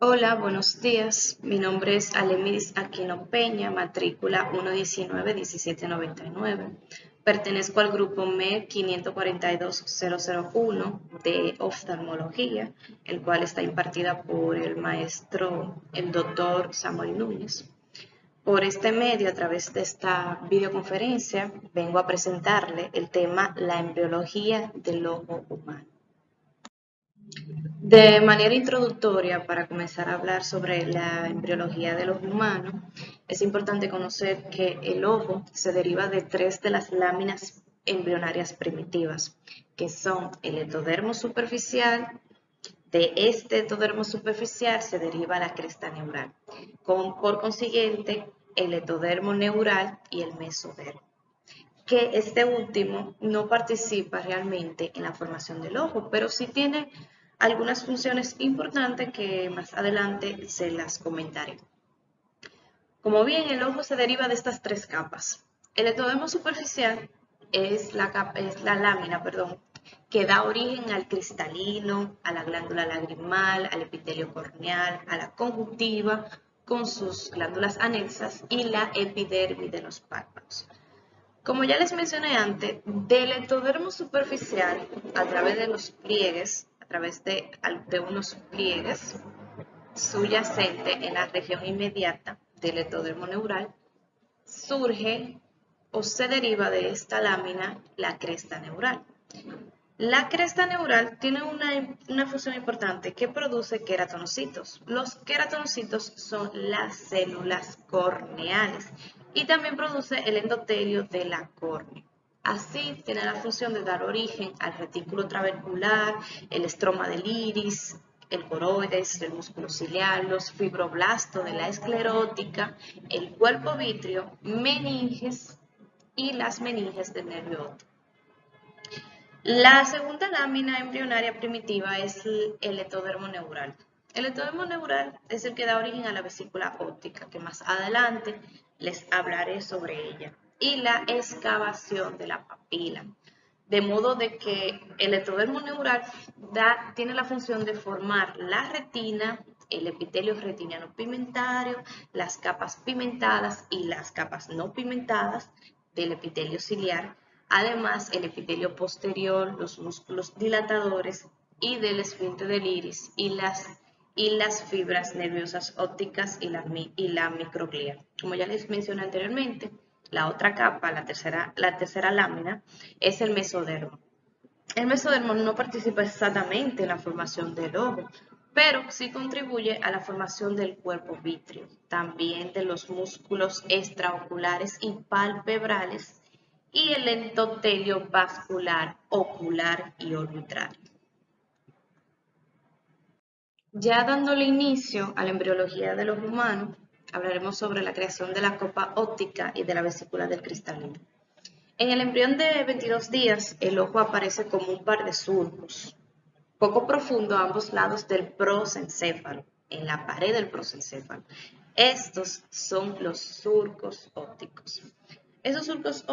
Hola, buenos días. Mi nombre es Alemiris Aquino Peña, matrícula 119-1799. Pertenezco al grupo MED 542001 de oftalmología, el cual está impartida por el maestro, el doctor Samuel Núñez. Por este medio, a través de esta videoconferencia, vengo a presentarle el tema la embriología del ojo humano. De manera introductoria, para comenzar a hablar sobre la embriología del ojo humano, es importante conocer que el ojo se deriva de tres de las láminas embrionarias primitivas, que son el ectodermo superficial. De este ectodermo superficial se deriva la cresta neural, por consiguiente el ectodermo neural y el mesodermo, que este último no participa realmente en la formación del ojo, pero sí tiene algunas funciones importantes que más adelante se las comentaré. Como bien, el ojo se deriva de estas tres capas. El ectodermo superficial es la lámina, que da origen al cristalino, a la glándula lagrimal, al epitelio corneal, a la conjuntiva con sus glándulas anexas y la epidermis de los párpados. Como ya les mencioné antes, del ectodermo superficial, a través de los pliegues, a través de unos pliegues subyacentes en la región inmediata del ectodermo neural, surge o se deriva de esta lámina la cresta neural. La cresta neural tiene una función importante que produce queratonocitos. Los queratonocitos son las células corneales y también produce el endotelio de la córnea. Así tiene la función de dar origen al retículo trabecular, el estroma del iris, el coroides, el músculo ciliar, los fibroblastos de la esclerótica, el cuerpo vítreo, meninges y las meninges del nervio óptico. La segunda lámina embrionaria primitiva es el ectodermo neural. El ectodermo neural es el que da origen a la vesícula óptica, que más adelante les hablaré sobre ella, y la excavación de la papila. De modo de que el ectodermo neural tiene la función de formar la retina, el epitelio retiniano pigmentario, las capas pigmentadas y las capas no pigmentadas del epitelio ciliar. Además, el epitelio posterior, los músculos dilatadores y del esfínter del iris y las fibras nerviosas ópticas y la microglía. Como ya les mencioné anteriormente, la otra capa, la tercera lámina, es el mesodermo. El mesodermo no participa exactamente en la formación del ojo, pero sí contribuye a la formación del cuerpo vítreo, también de los músculos extraoculares y palpebrales y el endotelio vascular, ocular y orbital. Ya dándole inicio a la embriología de los humanos, hablaremos sobre la creación de la copa óptica y de la vesícula del cristalino. En el embrión de 22 días, el ojo aparece como un par de surcos, poco profundo a ambos lados del prosencéfalo, en la pared del prosencéfalo. Estos son los surcos ópticos. Esos surcos,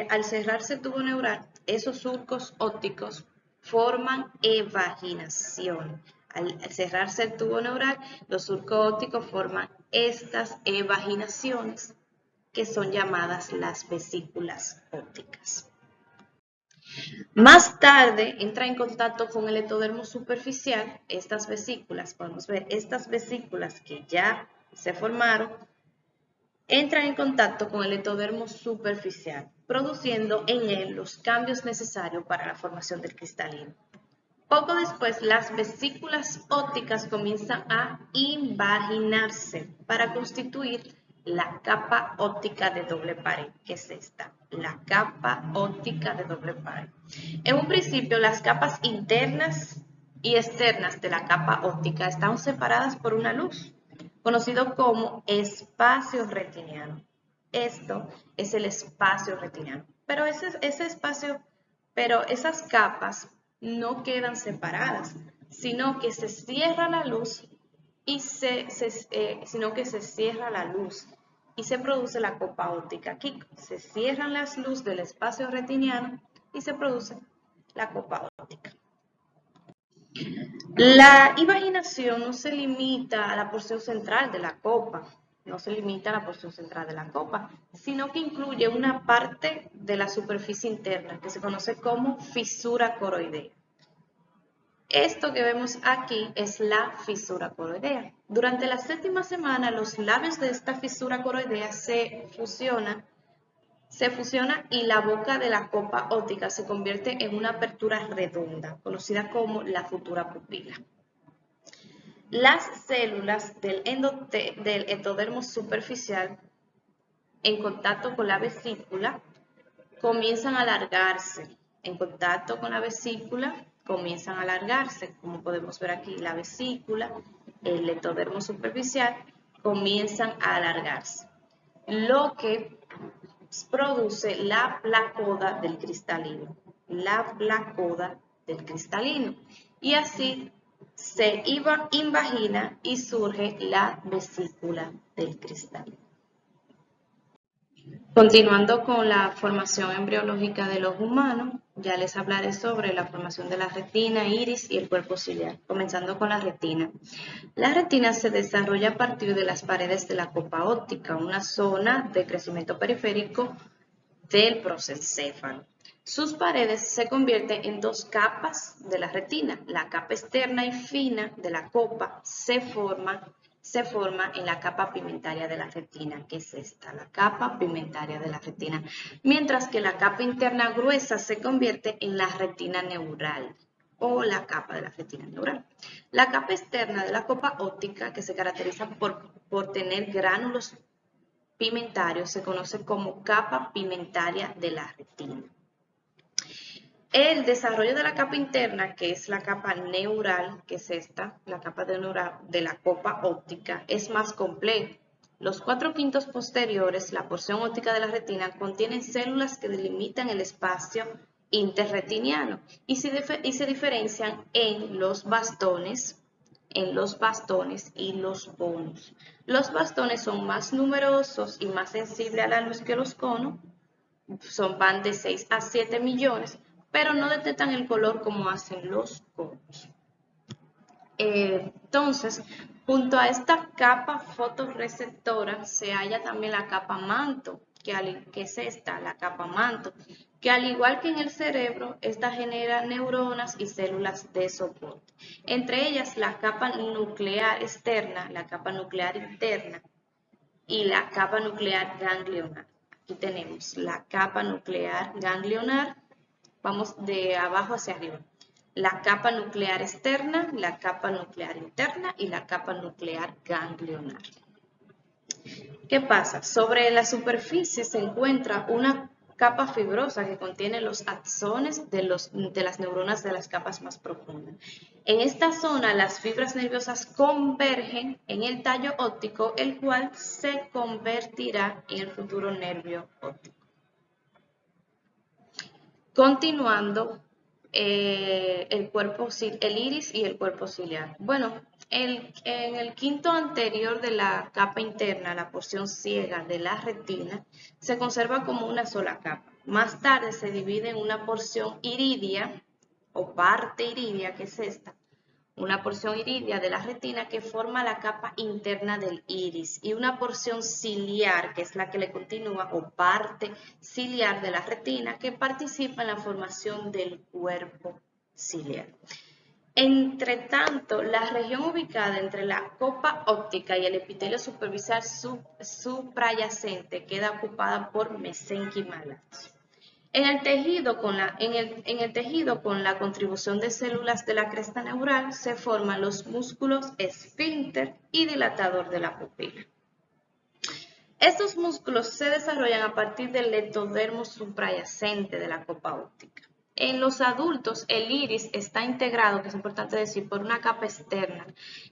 al cerrarse el tubo neural, esos surcos ópticos forman evaginación. Al cerrarse el tubo neural, los surcos ópticos forman estas evaginaciones que son llamadas las vesículas ópticas. Más tarde entra en contacto con el ectodermo superficial, estas vesículas, podemos ver estas vesículas que ya se formaron, entran en contacto con el ectodermo superficial, produciendo en él los cambios necesarios para la formación del cristalino. Poco después, las vesículas ópticas comienzan a invaginarse para constituir la capa óptica de doble pared, que es esta, la capa óptica de doble pared. En un principio, las capas internas y externas de la capa óptica están separadas por una luz, conocido como espacio retiniano. Esto es el espacio retiniano. Pero esas capas no quedan separadas, sino que se cierra la luz y se produce la copa óptica. Aquí se cierran las luces del espacio retiniano y se produce la copa óptica. La invaginación no se limita a la porción central de la copa, sino que incluye una parte de la superficie interna que se conoce como fisura coroidea. Esto que vemos aquí es la fisura coroidea. Durante la séptima semana, los labios de esta fisura coroidea se fusionan y la boca de la copa óptica se convierte en una apertura redonda, conocida como la futura pupila. Las células del endodermo superficial en contacto con la vesícula comienzan a alargarse. En contacto con la vesícula comienzan a alargarse, como podemos ver aquí, la vesícula, el endodermo superficial comienzan a alargarse, lo que produce la placoda del cristalino, y así se invagina y surge la vesícula del cristalino. Continuando con la formación embriológica de los humanos, ya les hablaré sobre la formación de la retina, iris y el cuerpo ciliar, comenzando con la retina. La retina se desarrolla a partir de las paredes de la copa óptica, una zona de crecimiento periférico del prosencéfalo. Sus paredes se convierten en dos capas de la retina. La capa externa y fina de la copa se forma en la capa pigmentaria de la retina, que es esta, la capa pigmentaria de la retina, mientras que la capa interna gruesa se convierte en la retina neural o la capa de la retina neural. La capa externa de la copa óptica, que se caracteriza por tener gránulos pigmentarios, se conoce como capa pigmentaria de la retina. El desarrollo de la capa interna, que es la capa neural, que es esta, la capa de la copa óptica, es más complejo. Los 4/5 posteriores, la porción óptica de la retina, contienen células que delimitan el espacio interretiniano y se diferencian en los bastones y los conos. Los bastones son más numerosos y más sensibles a la luz que los conos, van de 6 a 7 millones, pero no detectan el color como hacen los conos. Entonces, junto a esta capa fotorreceptora se halla también la capa manto, que es esta, la capa manto, que al igual que en el cerebro, esta genera neuronas y células de soporte. Entre ellas, la capa nuclear externa, la capa nuclear interna y la capa nuclear ganglionar. Aquí tenemos la capa nuclear ganglionar, vamos de abajo hacia arriba. La capa nuclear externa, la capa nuclear interna y la capa nuclear ganglionar. ¿Qué pasa? Sobre la superficie se encuentra una capa fibrosa que contiene los axones de las neuronas de las capas más profundas. En esta zona las fibras nerviosas convergen en el tallo óptico, el cual se convertirá en el futuro nervio óptico. Continuando, el iris y el cuerpo ciliar. Bueno, en el quinto anterior de la capa interna, la porción ciega de la retina, se conserva como una sola capa. Más tarde se divide en una porción iridia o parte iridia, que es esta, una porción iridia de la retina que forma la capa interna del iris y una porción ciliar, que es la que le continúa, o parte ciliar de la retina, que participa en la formación del cuerpo ciliar. Entre tanto, la región ubicada entre la copa óptica y el epitelio superficial suprayacente queda ocupada por mesenquimalatos. En el tejido, con la contribución de células de la cresta neural, se forman los músculos esfínter y dilatador de la pupila. Estos músculos se desarrollan a partir del ectodermo suprayacente de la copa óptica. En los adultos, el iris está integrado, que es importante decir, por una capa externa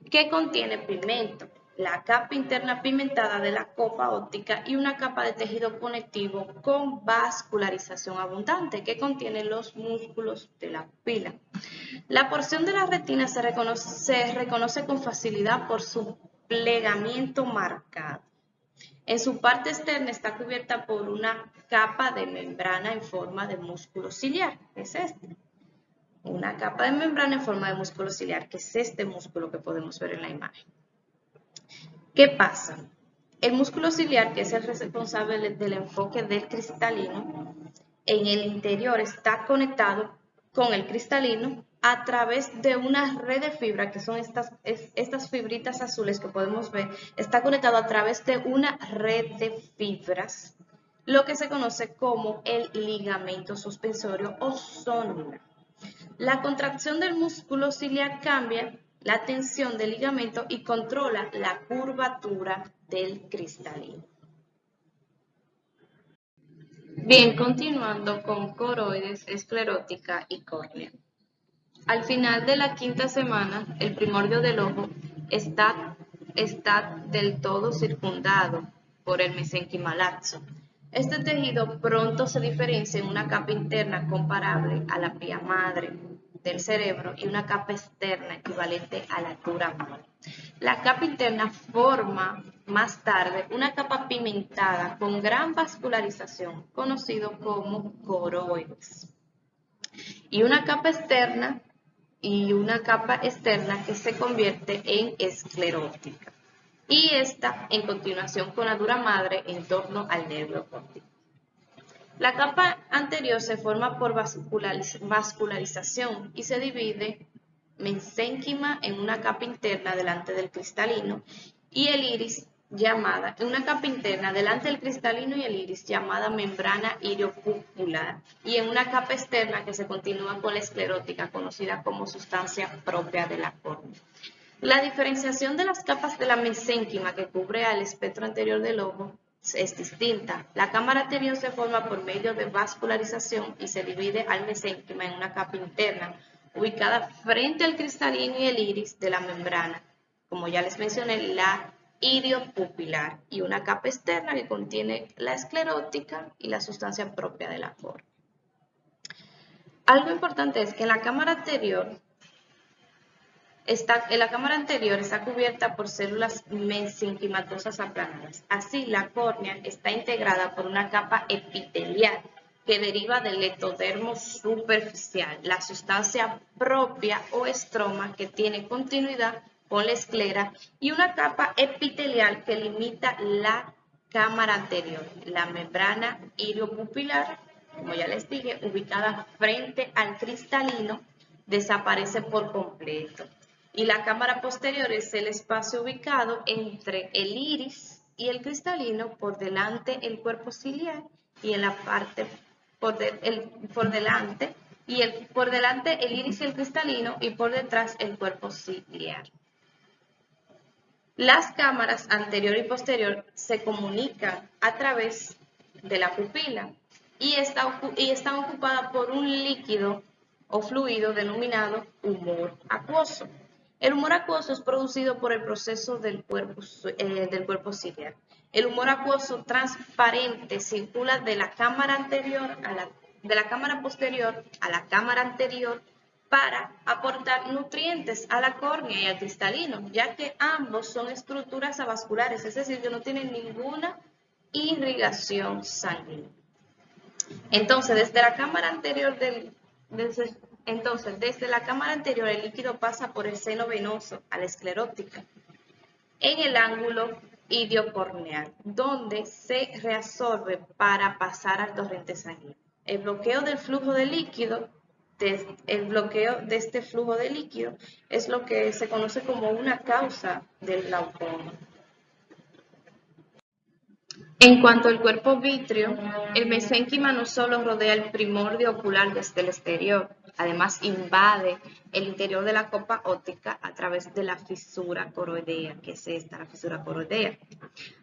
que contiene pigmento, la capa interna pigmentada de la copa óptica y una capa de tejido conectivo con vascularización abundante que contiene los músculos de la pupila. La porción de la retina se reconoce con facilidad por su plegamiento marcado. En su parte externa está cubierta por una capa de membrana en forma de músculo ciliar, es este. una capa de membrana en forma de músculo ciliar, que es este músculo que podemos ver en la imagen. ¿Qué pasa? El músculo ciliar, que es el responsable del enfoque del cristalino, en el interior está conectado con el cristalino a través de una red de fibra, que son estas fibritas azules que podemos ver, está conectado a través de una red de fibras, lo que se conoce como el ligamento suspensorio o zónula. La contracción del músculo ciliar cambia la tensión del ligamento y controla la curvatura del cristalino. Bien, continuando con coroides, esclerótica y córnea. Al final de la quinta semana, el primordio del ojo está del todo circundado por el mesénquima laxo. Este tejido pronto se diferencia en una capa interna comparable a la pía madre del cerebro y una capa externa equivalente a la dura madre. La capa interna forma más tarde una capa pimentada con gran vascularización, conocido como coroides, y una capa externa que se convierte en esclerótica, y esta en continuación con la dura madre en torno al nervio óptico. La capa anterior se forma por vascularización y se divide mesénquima en una capa interna delante del cristalino y el iris llamada, una capa interna delante del cristalino y el iris llamada membrana iriopupilar, y en una capa externa que se continúa con la esclerótica, conocida como sustancia propia de la córnea. La diferenciación de las capas de la mesénquima que cubre al espectro anterior del ojo es distinta. La cámara anterior se forma por medio de vascularización y se divide al mesénquima en una capa interna ubicada frente al cristalino y el iris de la membrana, como ya les mencioné, la iriopupilar, y una capa externa que contiene la esclerótica y la sustancia propia de la córnea. Algo importante es que la cámara anterior está cubierta por células mesenquimatosas aplanadas. Así, la córnea está integrada por una capa epitelial que deriva del ectodermo superficial, la sustancia propia o estroma que tiene continuidad con la esclera, y una capa epitelial que limita la cámara anterior, la membrana iriopupilar, como ya les dije, ubicada frente al cristalino, desaparece por completo. Y la cámara posterior es el espacio ubicado entre el iris y el cristalino, por delante el cuerpo ciliar y en la parte por delante el iris y el cristalino, y por detrás el cuerpo ciliar. Las cámaras anterior y posterior se comunican a través de la pupila y están ocupadas por un líquido o fluido denominado humor acuoso. El humor acuoso es producido por el proceso del cuerpo ciliar. El humor acuoso transparente circula de la cámara posterior a la cámara anterior para aportar nutrientes a la córnea y al cristalino, ya que ambos son estructuras avasculares, es decir, que no tienen ninguna irrigación sanguínea. Entonces, desde la cámara anterior el líquido pasa por el seno venoso a la esclerótica en el ángulo idiocorneal, donde se reabsorbe para pasar al torrente sanguíneo. El bloqueo del flujo de líquido este flujo de líquido es lo que se conoce como una causa del glaucoma. En cuanto al cuerpo vítreo, el mesénquima no solo rodea el primordio ocular desde el exterior, además invade el interior de la copa óptica a través de la fisura coroidea, que es esta, la fisura coroidea.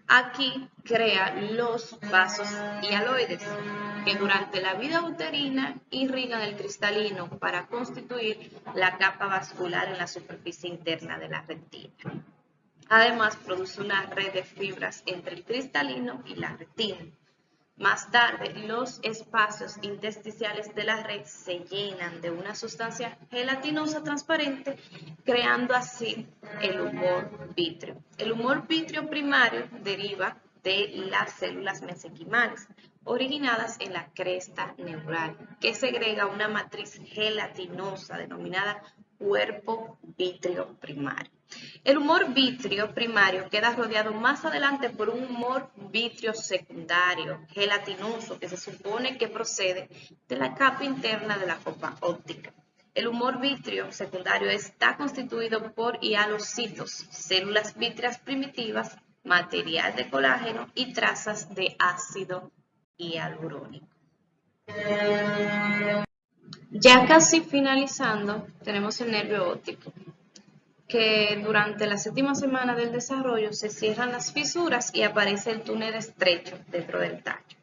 Aquí crea los vasos hialoides, que durante la vida uterina irrigan el cristalino para constituir la capa vascular en la superficie interna de la retina. Además, produce una red de fibras entre el cristalino y la retina. Más tarde, los espacios intersticiales de la red se llenan de una sustancia gelatinosa transparente, creando así el humor vítreo. El humor vítreo primario deriva de las células mesenquimales, originadas en la cresta neural, que segrega una matriz gelatinosa denominada cuerpo vítreo primario. El humor vítreo primario queda rodeado más adelante por un humor vítreo secundario, gelatinoso, que se supone que procede de la capa interna de la copa óptica. El humor vítreo secundario está constituido por hialocitos, células vítreas primitivas, material de colágeno y trazas de ácido hialurónico. Ya casi finalizando, tenemos el nervio óptico, que durante la 7ª semana del desarrollo se cierran las fisuras y aparece el túnel estrecho dentro del tallo.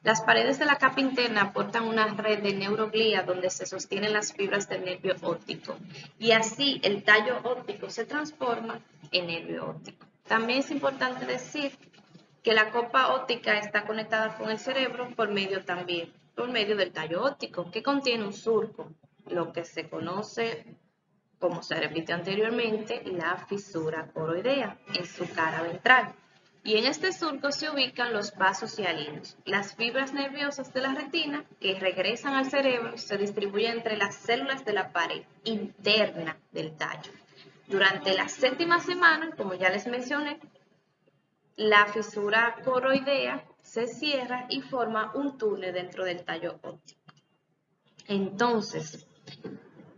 Las paredes de la capa interna aportan una red de neuroglía donde se sostienen las fibras del nervio óptico y así el tallo óptico se transforma en nervio óptico. También es importante decir que la copa óptica está conectada con el cerebro por medio del tallo óptico, que contiene un surco, lo que se conoce, como se repitió anteriormente, la fisura coroidea en su cara ventral. Y en este surco se ubican los vasos hialinos. Las fibras nerviosas de la retina que regresan al cerebro se distribuyen entre las células de la pared interna del tallo. Durante la 7ª semana, como ya les mencioné, la fisura coroidea se cierra y forma un túnel dentro del tallo óptico. Entonces,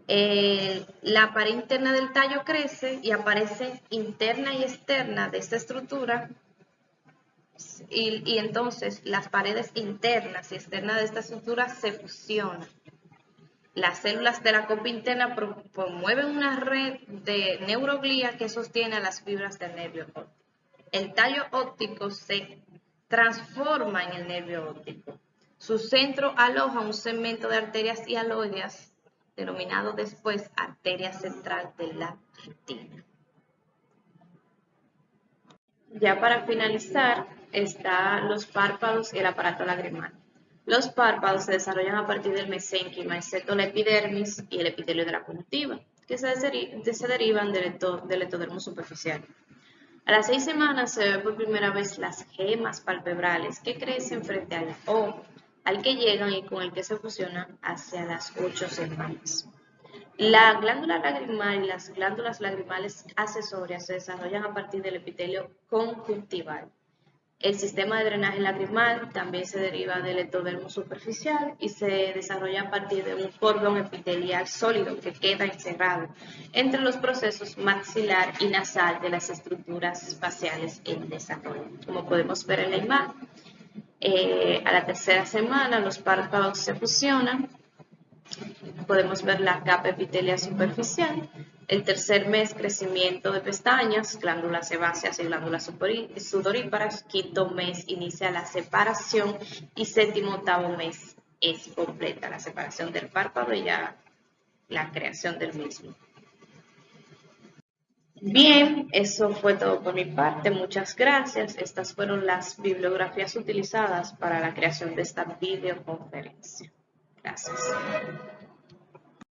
la pared interna del tallo crece y aparece interna y externa de esta estructura y entonces las paredes internas y externas de esta estructura se fusionan. Las células de la copa interna promueven una red de neuroglía que sostiene a las fibras del nervio óptico. El tallo óptico se transforma en el nervio óptico. Su centro aloja un segmento de arterias hialoideas, denominado después arteria central de la retina. Ya para finalizar, están los párpados y el aparato lagrimal. Los párpados se desarrollan a partir del mesénquima, excepto la epidermis y el epitelio de la conjuntiva, que se derivan del ectodermo superficial. A las 6 semanas se ven por primera vez las gemas palpebrales que crecen frente al ojo, al que llegan y con el que se fusionan hacia las 8 semanas. La glándula lagrimal y las glándulas lagrimales accesorias se desarrollan a partir del epitelio conjuntival. El sistema de drenaje lagrimal también se deriva del ectodermo superficial y se desarrolla a partir de un cordón epitelial sólido que queda encerrado entre los procesos maxilar y nasal de las estructuras faciales en desarrollo. Como podemos ver en la imagen, a la 3ª semana los párpados se fusionan. Podemos ver la capa epitelial superficial. El 3er mes, crecimiento de pestañas, glándulas sebáceas y glándulas sudoríparas. 5º mes, inicia la separación y 7º, 8º mes es completa la separación del párpado y ya la creación del mismo. Bien, eso fue todo por mi parte. Muchas gracias. Estas fueron las bibliografías utilizadas para la creación de esta videoconferencia. Gracias.